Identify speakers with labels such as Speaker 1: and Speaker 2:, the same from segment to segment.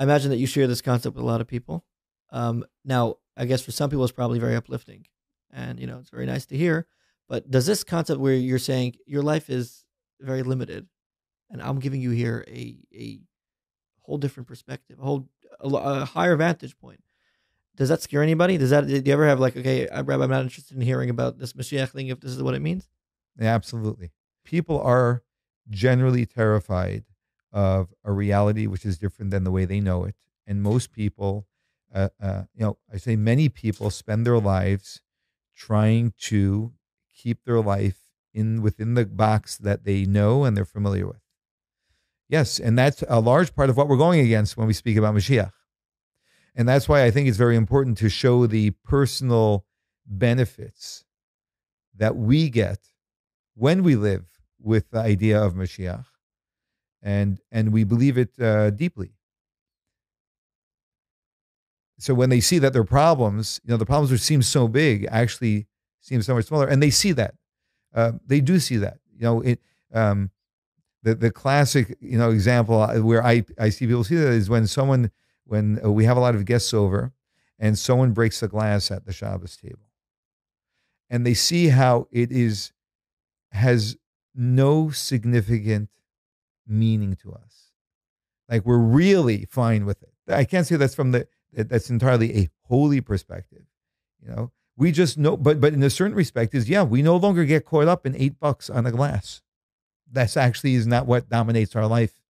Speaker 1: I imagine that you share this concept with a lot of people. Now, I guess for some people, it's probably very uplifting, and it's very nice to hear. But does this concept where you're saying your life is very limited, and I'm giving you here a whole different perspective, a higher vantage point? Does that scare anybody? Do you ever have like, okay, Rabbi, I'm not interested in hearing about this Moshiach thing if this is what it means?
Speaker 2: Yeah, absolutely. People are generally terrified of a reality which is different than the way they know it. And most people, I say many people spend their lives trying to keep their life within the box that they know and they're familiar with. Yes, and that's a large part of what we're going against when we speak about Moshiach. And that's why I think it's very important to show the personal benefits that we get when we live with the idea of Moshiach, and we believe it deeply. So when they see that their problems, the problems which seem so big actually seem so much smaller, and they see that. They do see that. The classic example where I see people see that is when we have a lot of guests over, and someone breaks a glass at the Shabbos table, and they see how it has no significant meaning to us. Like, we're really fine with it. I can't say that's that's entirely a holy perspective. We just know, but in a certain respect we no longer get caught up in $8 on a glass. That's actually is not what dominates our life.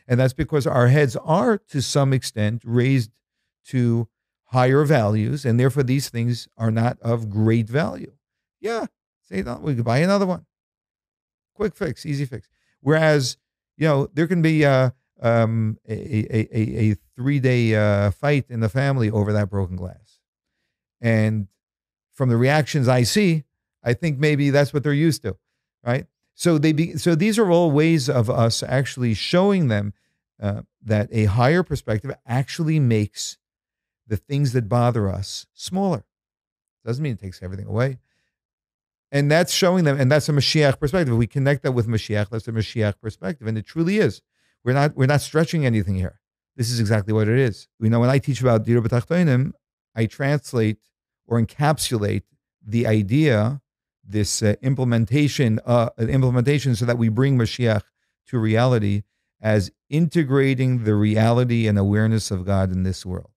Speaker 2: And that's because our heads are, to some extent, raised to higher values, and therefore these things are not of great value. Yeah, say no, we could buy another one. Quick fix, easy fix. Whereas, there can be a 3-day fight in the family over that broken glass. And from the reactions I see, I think maybe that's what they're used to, right? So these are all ways of us actually showing them that a higher perspective actually makes the things that bother us smaller. Doesn't mean it takes everything away. And that's showing them, and that's a Moshiach perspective. We connect that with Moshiach, that's a Moshiach perspective, and it truly is. We're not stretching anything here. This is exactly what it is. When I teach about Dira B'Tachtonim, I translate or encapsulate the idea, this implementation so that we bring Moshiach to reality as integrating the reality and awareness of God in this world.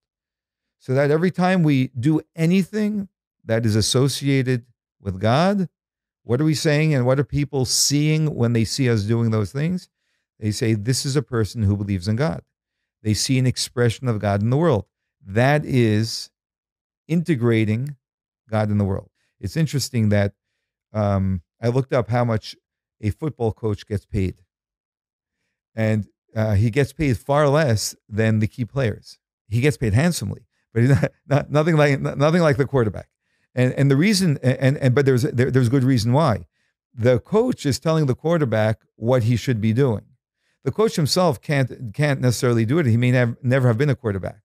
Speaker 2: So that every time we do anything that is associated with God, what are we saying and what are people seeing when they see us doing those things? They say, this is a person who believes in God. They see an expression of God in the world. That is integrating God in the world. It's interesting that I looked up how much a football coach gets paid. And he gets paid far less than the key players. He gets paid handsomely, but he's nothing like the quarterback. And the reason, but there's good reason why. The coach is telling the quarterback what he should be doing. The coach himself can't necessarily do it. He may never have been a quarterback.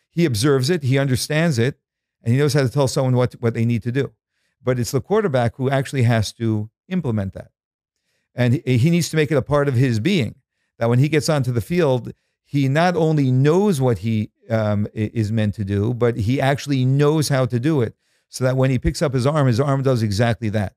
Speaker 2: He observes it, he understands it, and he knows how to tell someone what they need to do. But it's the quarterback who actually has to implement that. And he needs to make it a part of his being, that when he gets onto the field, he not only knows what he is meant to do, but he actually knows how to do it, so that when he picks up his arm does exactly that.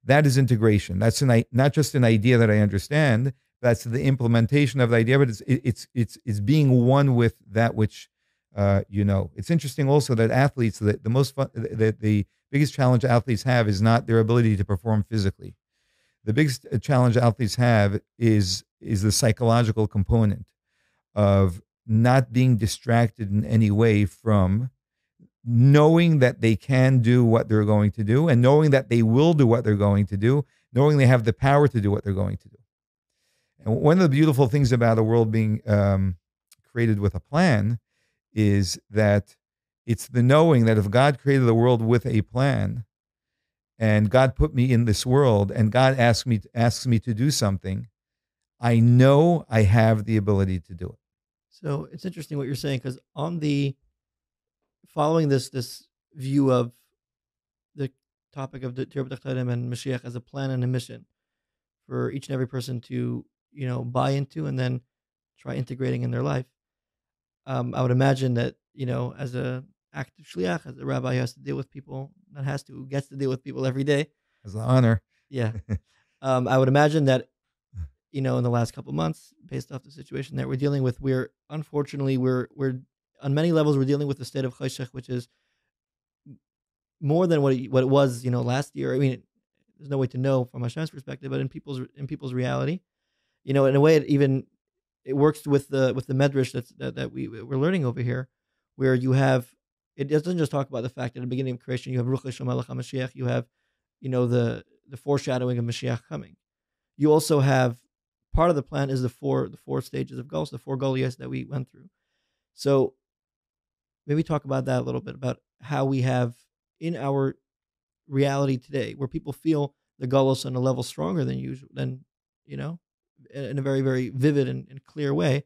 Speaker 2: That is integration. That's not just an idea that I understand. That's the implementation of the idea, but it's being one with that which It's interesting also that athletes, the biggest challenge athletes have is not their ability to perform physically. The biggest challenge athletes have is the psychological component of not being distracted in any way from knowing that they can do what they're going to do, and knowing that they will do what they're going to do, knowing they have the power to do what they're going to do. And one of the beautiful things about a world being created with a plan is that it's the knowing that if God created the world with a plan, and God put me in this world, and God asks me to do something, I know I have the ability to do it.
Speaker 1: So it's interesting what you're saying, because following this view of the topic of the Torah B'Tachtonim and Moshiach as a plan and a mission for each and every person to buy into and then try integrating in their life. I would imagine that, as a active shliach, as a rabbi who has to deal with people, who gets to deal with people every day.
Speaker 2: As an honor.
Speaker 1: Yeah. I would imagine that, in the last couple of months, based off the situation that we're dealing with, we're on many levels, we're dealing with a state of cheshech, which is more than what it was, last year. I mean, there's no way to know from Hashem's perspective, but in people's reality, in a way, it works with the medrash that we're learning over here, where you have, it doesn't just talk about the fact that at the beginning of creation you have Ruach Hashem Malach HaMashiach, you have, the foreshadowing of Mashiach coming. You also have, part of the plan is the four stages of Golus, the 4 Goliyos that we went through. So maybe talk about that a little bit, about how we have in our reality today, where people feel the Golus on a level stronger than usual, in a very, very vivid and clear way.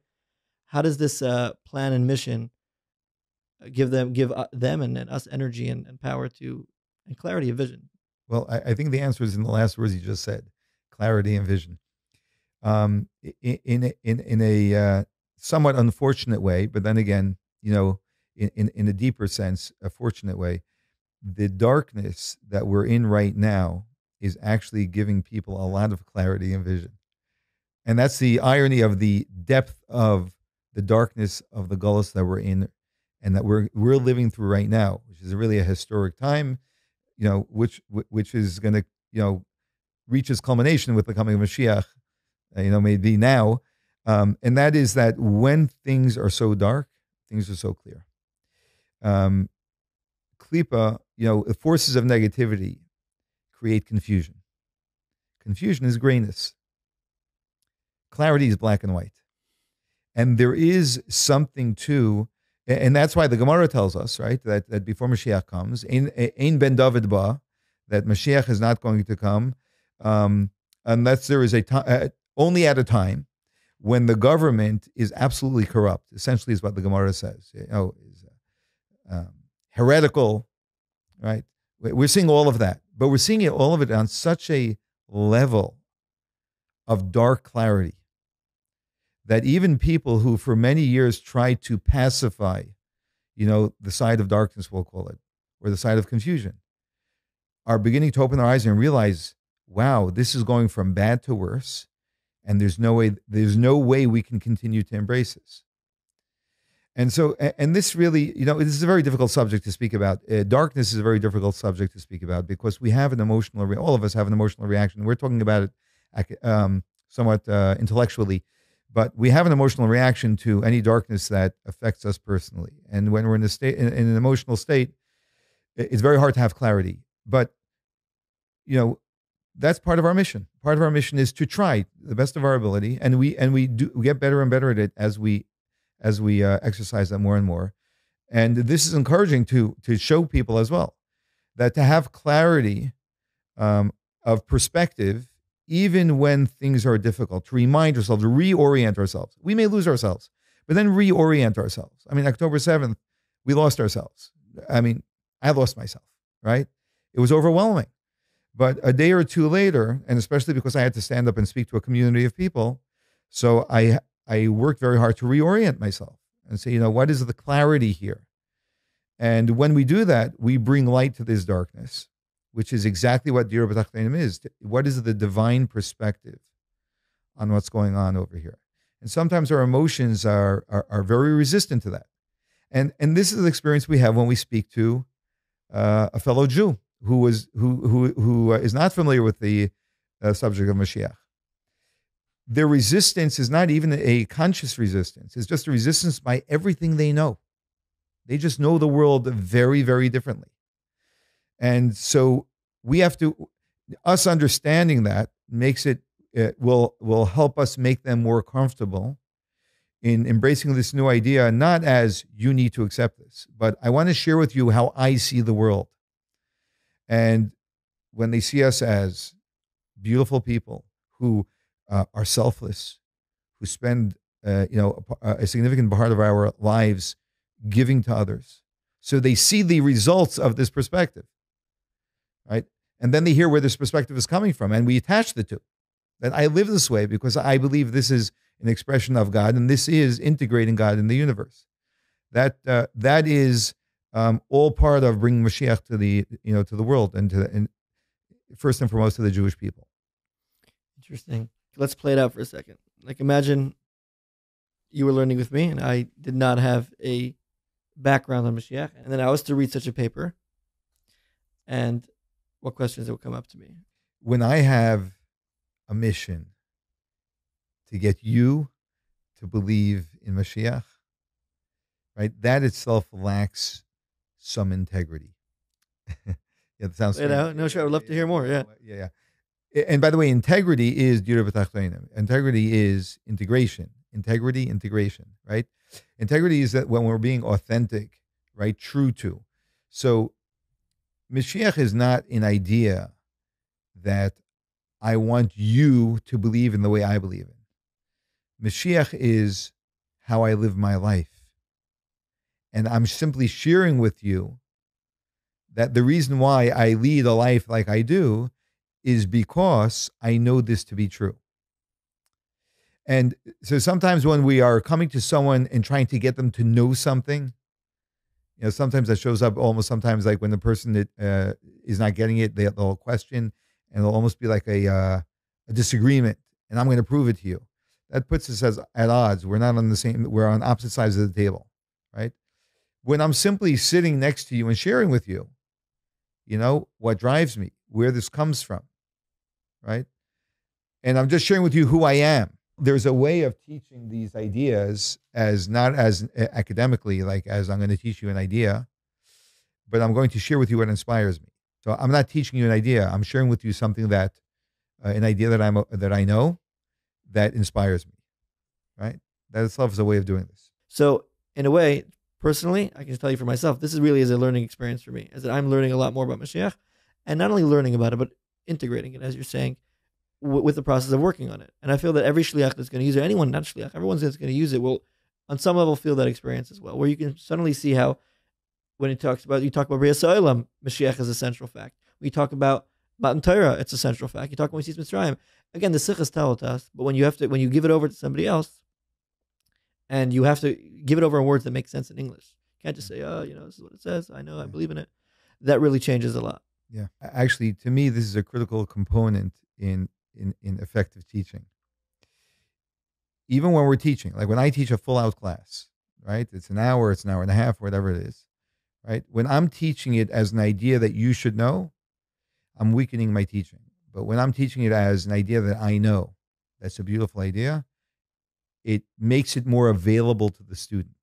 Speaker 1: How does this plan and mission give them and us energy and power and clarity of vision?
Speaker 2: Well, I think the answer is in the last words you just said: clarity and vision. In a somewhat unfortunate way, but then again, in a deeper sense, a fortunate way, the darkness that we're in right now is actually giving people a lot of clarity and vision. And that's the irony of the depth of the darkness of the Golus that we're in, and that we're living through right now, which is really a historic time, which is going to, reach its culmination with the coming of Moshiach, maybe now. And that is that when things are so dark, things are so clear. Klipa, the forces of negativity create confusion. Confusion is grayness. Clarity is black and white. And there is something to, and that's why the Gemara tells us, right, that before Mashiach comes, Ein ben David ba, that Mashiach is not going to come unless there is only at a time when the government is absolutely corrupt. Essentially, is what the Gemara says. Is heretical, right? We're seeing all of that, but we're seeing all of it on such a level of dark clarity that even people who for many years tried to pacify, the side of darkness, we'll call it, or the side of confusion, are beginning to open their eyes and realize, wow, this is going from bad to worse, and there's no way we can continue to embrace this. And so, and this really, this is a very difficult subject to speak about. Darkness is a very difficult subject to speak about because we have all of us have an emotional reaction. We're talking about it somewhat intellectually, but we have an emotional reaction to any darkness that affects us personally. And when we're in an emotional state, it's very hard to have clarity. But, that's part of our mission. Part of our mission is to try the best of our ability, and we get better and better at it as we exercise that more and more. And this is encouraging to show people as well that to have clarity of perspective, even when things are difficult, to remind ourselves, to reorient ourselves. We may lose ourselves, but then reorient ourselves. I mean, October 7th, we lost ourselves. I mean, I lost myself, right? It was overwhelming. But a day or two later, and especially because I had to stand up and speak to a community of people, so I worked very hard to reorient myself and say, what is the clarity here? And when we do that, we bring light to this darkness, which is exactly what Dir B'Tachtonim is. What is the divine perspective on what's going on over here? And sometimes our emotions are very resistant to that. And this is the experience we have when we speak to a fellow Jew who is not familiar with the subject of Moshiach. Their resistance is not even a conscious resistance. It's just a resistance by everything they know. They just know the world very, very differently. And so we have to, us understanding that makes it, will help us make them more comfortable in embracing this new idea, not as you need to accept this, but I want to share with you how I see the world. And when they see us as beautiful people who are selfless, who spend a significant part of our lives giving to others, so they see the results of this perspective, right? And then they hear where this perspective is coming from, and we attach the two. That I live this way because I believe this is an expression of God, and this is integrating God in the universe. That is all part of bringing Moshiach to the world and first and foremost to the Jewish people.
Speaker 1: Interesting. Let's play it out for a second. Like, imagine you were learning with me, and I did not have a background on Moshiach, and then I was to read such a paper, and what questions would come up to me?
Speaker 2: When I have a mission to get you to believe in Moshiach, right? That itself lacks some integrity. Yeah, that sounds strange.
Speaker 1: No, sure. I would love to hear more. Yeah.
Speaker 2: Yeah. And by the way, integrity is Dira B'Tachtonim. Integrity is integration. Integrity, integration, right? Integrity is that when we're being authentic, right? True to. So Mashiach is not an idea that I want you to believe in the way I believe in. Mashiach is how I live my life. And I'm simply sharing with you that the reason why I lead a life like I do is because I know this to be true. And so sometimes when we are coming to someone and trying to get them to know something, sometimes that shows up almost sometimes like when the person that is not getting it, they'll question, and it'll almost be like a disagreement, and I'm going to prove it to you. That puts us at odds. We're not on the same, we're on opposite sides of the table, right? When I'm simply sitting next to you and sharing with you, what drives me, where this comes from, right? And I'm just sharing with you who I am. There's a way of teaching these ideas as not as academically, like as I'm going to teach you an idea, but I'm going to share with you what inspires me. So I'm not teaching you an idea. I'm sharing with you something that, an idea that I know that inspires me, right? That itself is a way of doing this.
Speaker 1: So in a way, personally, I can tell you for myself, this is really a learning experience for me, as that I'm learning a lot more about Moshiach, and not only learning about it, but integrating it, as you're saying, with the process of working on it. And I feel that every Shliach that's going to use it, anyone not Shliach, everyone that's going to use it will, on some level, feel that experience as well, where you can suddenly see how, when you talk about Bria Sa'olam, Mashiach is a central fact. When you talk about Matan Torah, it's a central fact. You talk about Moisés Mitzrayim. Again, the Sichas tell us, but when you give it over to somebody else, and you have to give it over in words that make sense in English. You can't just say, this is what it says. I know, I believe in it. That really changes a lot.
Speaker 2: Yeah. Actually, to me, this is a critical component in effective teaching. Even when we're teaching, like when I teach a full out class, right? It's an hour and a half, whatever it is, right? When I'm teaching it as an idea that you should know, I'm weakening my teaching. But when I'm teaching it as an idea that I know, that's a beautiful idea, it makes it more available to the student,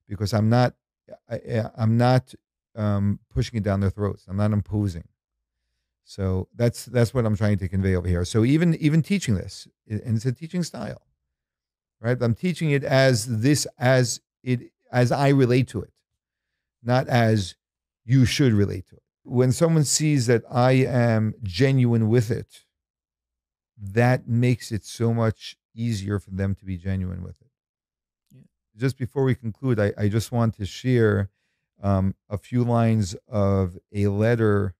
Speaker 2: because I'm not pushing it down their throats. I'm not imposing. So that's what I'm trying to convey over here. So even teaching this, and it's a teaching style, right? I'm teaching it as I relate to it, not as you should relate to it. When someone sees that I am genuine with it, that makes it so much easier for them to be genuine with it. Yeah. Just before we conclude, I just want to share a few lines of a letter,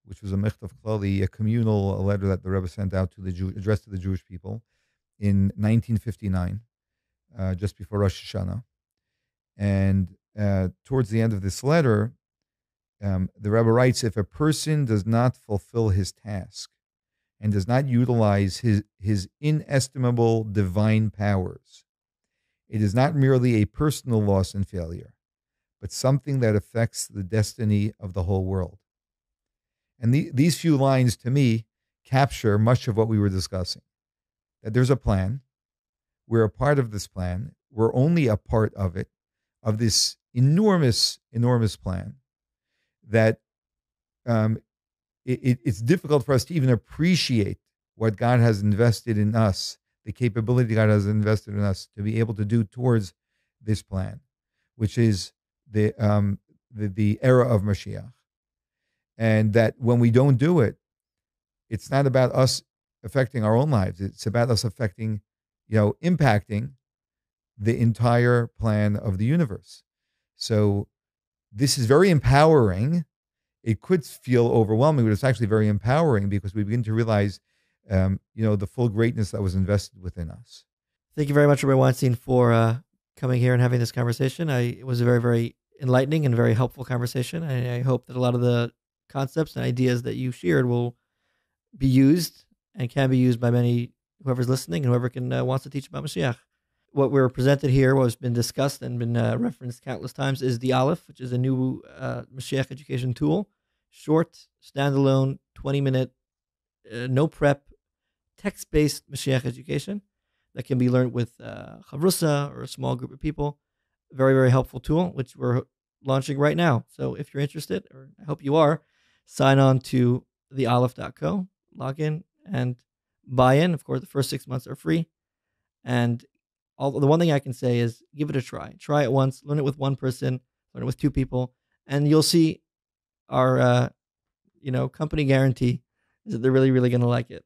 Speaker 2: which was a Mechtav Klali, a letter that the Rebbe sent out addressed to the Jewish people in 1959, just before Rosh Hashanah. And towards the end of this letter, the Rebbe writes, if a person does not fulfill his task and does not utilize his inestimable divine powers, it is not merely a personal loss and failure, but something that affects the destiny of the whole world. And these few lines, to me, capture much of what we were discussing. That there's a plan. We're a part of this plan. We're only a part of it, of this enormous, enormous plan, that it's difficult for us to even appreciate what God has invested in us, the capability God has invested in us to be able to do towards this plan, which is the era of Moshiach. And that when we don't do it, it's not about us affecting our own lives. It's about us affecting, impacting the entire plan of the universe. So this is very empowering. It could feel overwhelming, but it's actually very empowering, because we begin to realize, the full greatness that was invested within us.
Speaker 1: Thank you very much, Rabbi Weinstein, for coming here and having this conversation. It was a very, very enlightening and very helpful conversation. I hope that a lot of the concepts and ideas that you shared will be used and can be used by whoever's listening and whoever wants to teach about Moshiach. What we're presented here, what has been discussed and been referenced countless times, is the Alef, which is a new Moshiach education tool. Short, standalone, 20-minute, no prep, text-based Moshiach education that can be learned with chavrusa or a small group of people. Very, very helpful tool, which we're launching right now. So if you're interested, or I hope you are, sign on to thealef.co, log in, and buy in. Of course, the first 6 months are free. And the one thing I can say is give it a try. Try it once, learn it with one person, learn it with two people, and you'll see our company guarantee is that they're really, really going to like it.